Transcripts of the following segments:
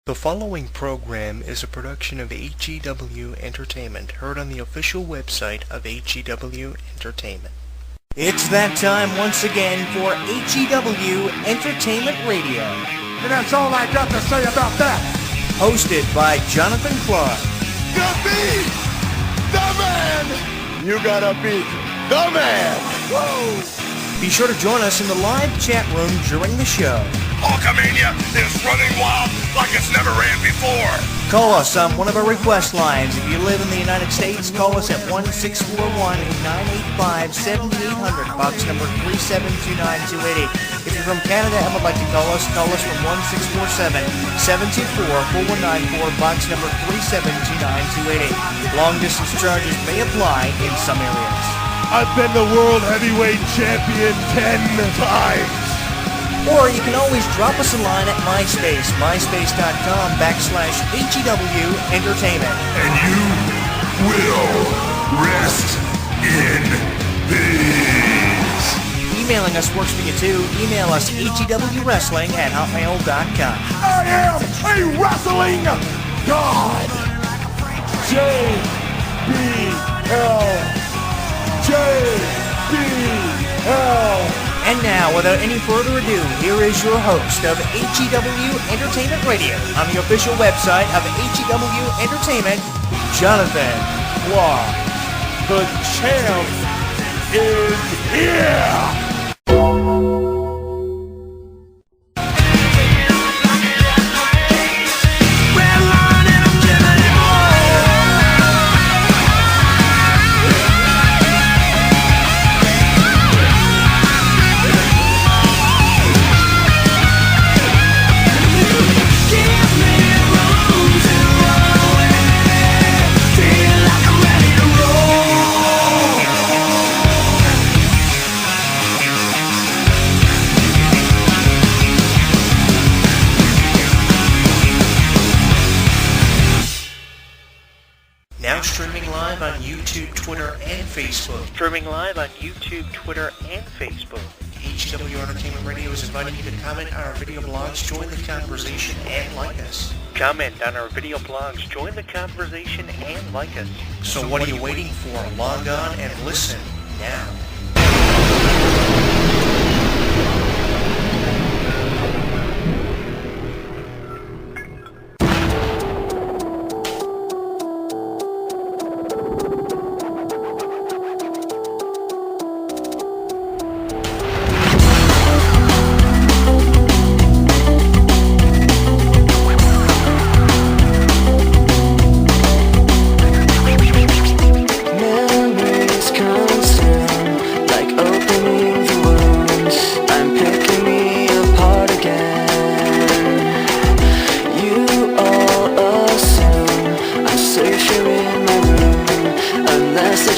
The following program is a production of HEW Entertainment, heard on the official website of HEW Entertainment. It's that time once again for HEW Entertainment Radio. And that's all I got to say about that. Hosted by Jonathan Clarke. The beat! The man! You gotta beat the man! Whoa! Be sure to join us in the live chat room during the show. Hulkamania is running wild like it's never ran before. Call us on one of our request lines. If you live in the United States, call us at 1-641-985-7800, box number 3729280. If you're from Canada and would like to call us from 1-647-724-4194, box number 3729280. Long distance charges may apply in some areas. I've been the world heavyweight champion 10 times. Or you can always drop us a line at MySpace, myspace.com/HEW Entertainment. And you will rest in peace. Emailing us works for you too. Email us HEWWrestling@hotmail.com. I am a wrestling god. JBL. And now, without any further ado, here is your host of HEW Entertainment Radio on the official website of HEW Entertainment, Jonathan Clarke. The champ is here! Now streaming live on YouTube, Twitter, and Facebook. Streaming live on YouTube, Twitter, and Facebook. HEW Entertainment Radio is inviting you to comment on our video blogs, join the conversation, and like us. Comment on our video blogs, join the conversation, and like us. So what are you waiting for? Log on and listen now.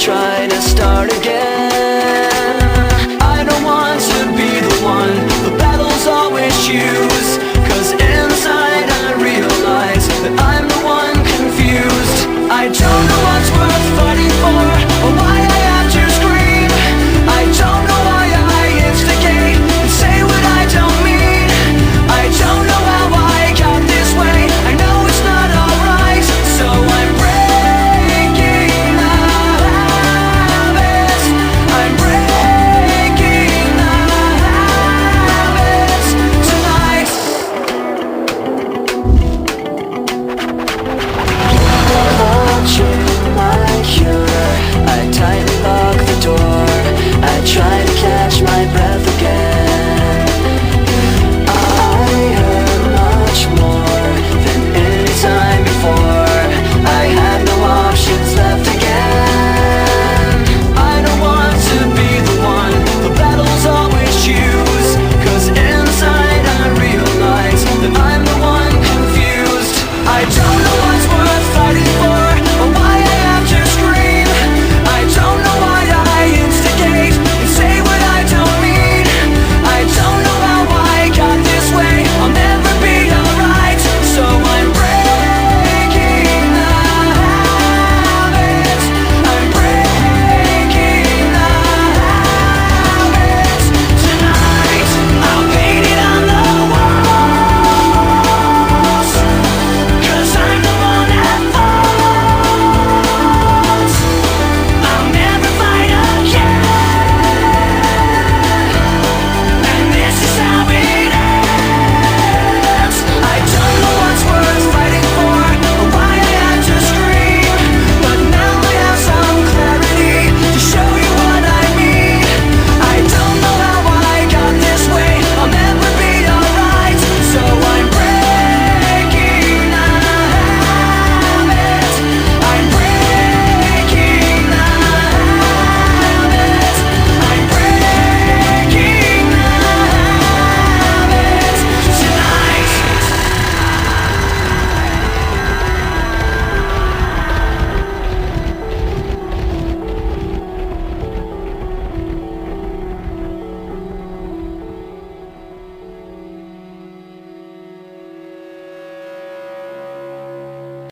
Try to start again. I don't want to be the one the battles always choose, 'cause inside I realize that I'm the one confused. I don't know what's worth fighting for, or why I have to scream. I don't know why I instigate and say what I don't mean. I don't know how I got this way. I know it's not alright, so I'm breaking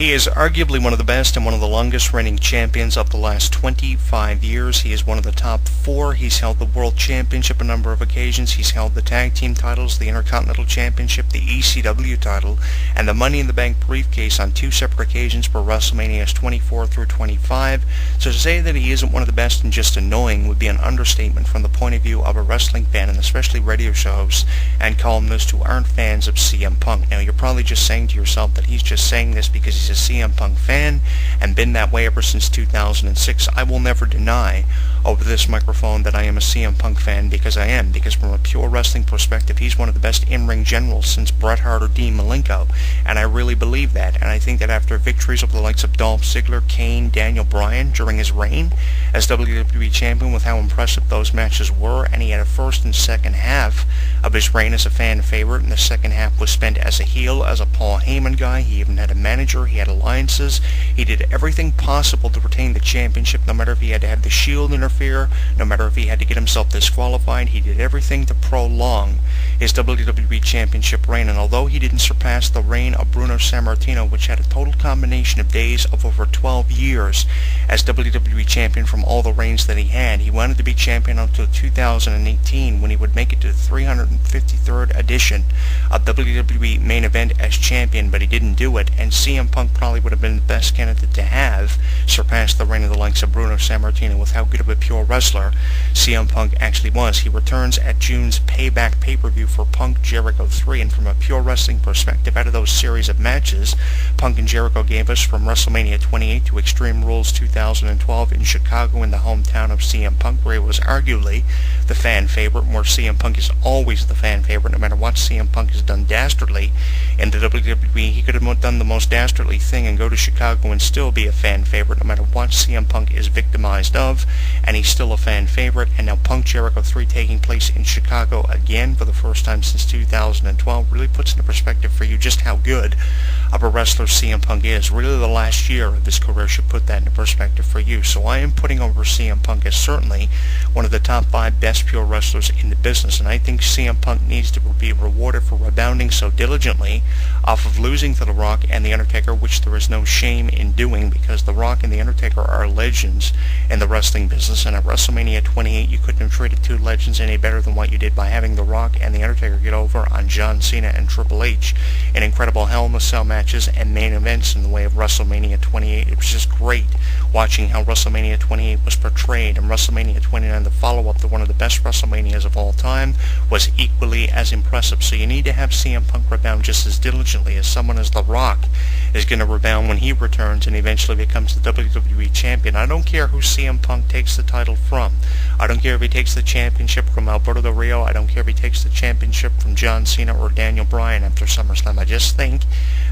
He is arguably one of the best and one of the longest reigning champions of the last 25 years. He is one of the top 4. He's held the World Championship a number of occasions. He's held the Tag Team titles, the Intercontinental Championship, the ECW title, and the Money in the Bank briefcase on 2 separate occasions for WrestleManias 24 through 25. So to say that he isn't one of the best and just annoying would be an understatement from the point of view of a wrestling fan, and especially radio show hosts and columnists who aren't fans of CM Punk. Now, you're probably just saying to yourself that he's just saying this because he's a CM Punk fan and been that way ever since 2006. I will never deny over this microphone that I am a CM Punk fan, because I am, because from a pure wrestling perspective, he's one of the best in-ring generals since Bret Hart or Dean Malenko, and I really believe that. And I think that after victories over the likes of Dolph Ziggler, Kane, Daniel Bryan during his reign as WWE Champion, with how impressive those matches were, and he had a first and second half of his reign as a fan favorite, and the second half was spent as a heel, as a Paul Heyman guy. He even had a manager, he had alliances, he did everything possible to retain the championship, no matter if he had to have the Shield interfere, no matter if he had to get himself disqualified. He did everything to prolong his WWE Championship reign, and although he didn't surpass the reign of Bruno Sammartino, which had a total combination of days of over 12 years as WWE Champion from all the reigns that he had, he wanted to be champion until 2018, when he would make it to the 353rd edition of WWE Main Event as champion, but he didn't do it, and CM Punk probably would have been the best candidate to have surpassed the reign of the likes of Bruno Sammartino with how good of a pure wrestler CM Punk actually was. He returns at June's Payback pay-per-view for Punk Jericho 3, and from a pure wrestling perspective, out of those series of matches Punk and Jericho gave us, from WrestleMania 28 to Extreme Rules 2012 in Chicago, in the hometown of CM Punk, where he was arguably the fan favorite, where CM Punk is always the fan favorite, no matter what CM Punk has done dastardly in the WWE. He could have done the most dastardly thing and go to Chicago and still be a fan favorite, no matter what CM Punk is victimized of, and he's still a fan favorite. And now Punk Jericho 3 taking place in Chicago again for the first time since 2012 really puts into perspective for you just how good of a wrestler CM Punk is. Really, the last year of his career should put that into perspective for you. So I am putting over CM Punk as certainly one of the top 5 best pure wrestlers in the business, and I think CM Punk needs to be rewarded for rebounding so diligently off of losing to The Rock and The Undertaker, which there is no shame in doing, because The Rock and The Undertaker are legends in the wrestling business, and at WrestleMania 28 you couldn't have treated 2 legends any better than what you did by having The Rock and The Undertaker get over on John Cena and Triple H in incredible Hell in a Cell matches and main events in the way of WrestleMania 28. It was just great watching how WrestleMania 28 was portrayed, and WrestleMania 29, the follow-up to one of the best WrestleManias of all time, was equally as impressive. So you need to have CM Punk rebound just as diligently as someone as The Rock is going to rebound when he returns and eventually becomes the WWE Champion. I don't care who CM Punk takes the title from. I don't care if he takes the championship from Alberto Del Rio. I don't care if he takes the championship from John Cena or Daniel Bryan after SummerSlam. I just think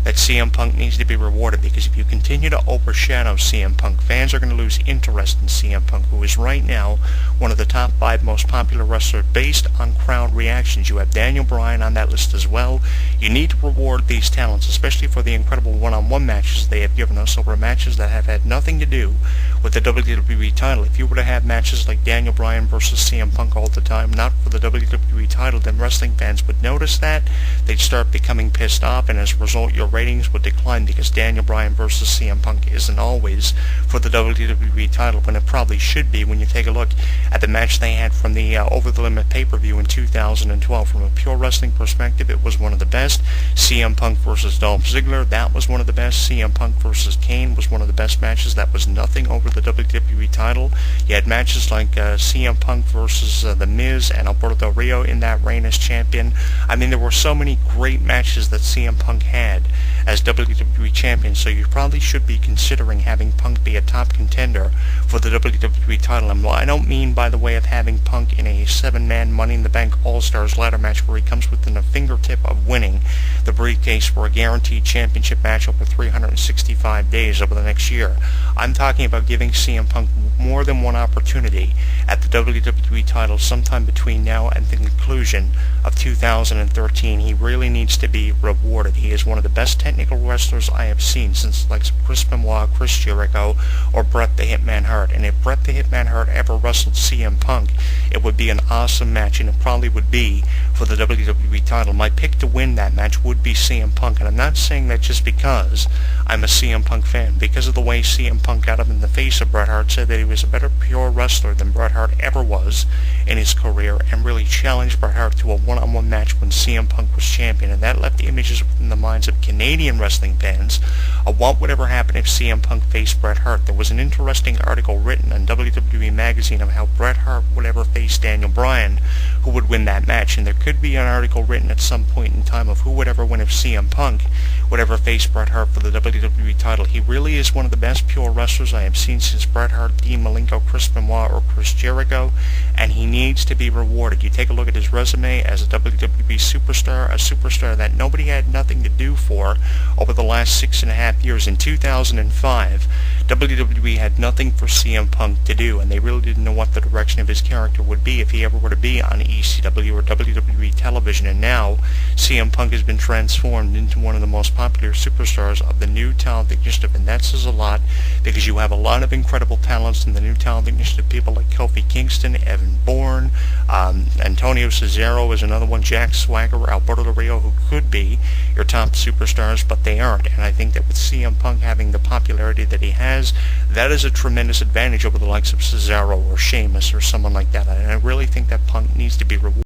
that CM Punk needs to be rewarded, because if you continue to overshadow CM Punk, fans are going to lose interest in CM Punk, who is right now one of the top 5 most popular wrestlers based on crowd reactions. You have Daniel Bryan on that list as well. You need to reward these talents, especially for the incredible one-on-one matches they have given us over matches that have had nothing to do with the WWE title. If you were to have matches like Daniel Bryan versus CM Punk all the time, not for the WWE title, then wrestling fans would notice that. They'd start becoming pissed off, and as a result your ratings would decline, because Daniel Bryan versus CM Punk isn't always for the WWE title, when it probably should be when you take a look at the match they had from the Over the Limit pay-per-view in 2012. From a pure wrestling perspective, it was one of the best. CM Punk versus Dolph Ziggler, that was one of the best. CM Punk versus Kane was one of the best matches. That was nothing over the WWE title. You had matches like CM Punk versus The Miz and Alberto Del Rio in that reign as champion. I mean, there were so many great matches that CM Punk had as WWE Champion, so you probably should be considering having Punk be a top contender for the WWE title. And I don't mean by the way of having Punk in a 7-man Money in the Bank All-Stars ladder match where he comes within a fingertip of winning the briefcase for a guaranteed championship match over 365 days over the next year. I'm talking about giving CM Punk more than one opportunity at the WWE title sometime between now and the conclusion of 2013. He really needs to be rewarded. He is one of the best technical technical wrestlers I have seen since the likes of Chris Benoit, Chris Jericho, or Bret the Hitman Hart. And if Bret the Hitman Hart ever wrestled CM Punk, it would be an awesome match, and it probably would be for the WWE title. My pick to win that match would be CM Punk, and I'm not saying that just because I'm a CM Punk fan. Because of the way CM Punk got up in the face of Bret Hart, said that he was a better pure wrestler than Bret Hart ever was in his career, and really challenged Bret Hart to a one-on-one match when CM Punk was champion, and that left images within the minds of Canadian wrestling fans of what would ever happen if CM Punk faced Bret Hart. There was an interesting article written on WWE Magazine of how Bret Hart would ever face Daniel Bryan, who would win that match, and there could be an article written at some point in time of who would ever win if CM Punk would ever face Bret Hart for the WWE title. He really is one of the best pure wrestlers I have seen since Bret Hart, Dean Malenko, Chris Benoit, or Chris Jericho, and he needs to be rewarded. You take a look at his resume as a WWE superstar, a superstar that nobody had nothing to do for over the last 6.5 years. In 2005, WWE had nothing for CM Punk to do, and they really didn't know what the direction of his character would be if he ever were to be on ECW or WWE television. And now, CM Punk has been transformed into one of the most popular superstars of the new talent initiative, and that says a lot, because you have a lot of incredible talents in the new talent initiative. People like Kofi Kingston, Evan Bourne, Antonio Cesaro is another one, Jack Swagger, Alberto Del Rio, who could be your top superstars, but they aren't. And I think that with CM Punk having the popularity that he has, that is a tremendous advantage over the likes of Cesaro or Sheamus or someone like that. And I really think that Punk needs to be rewarded.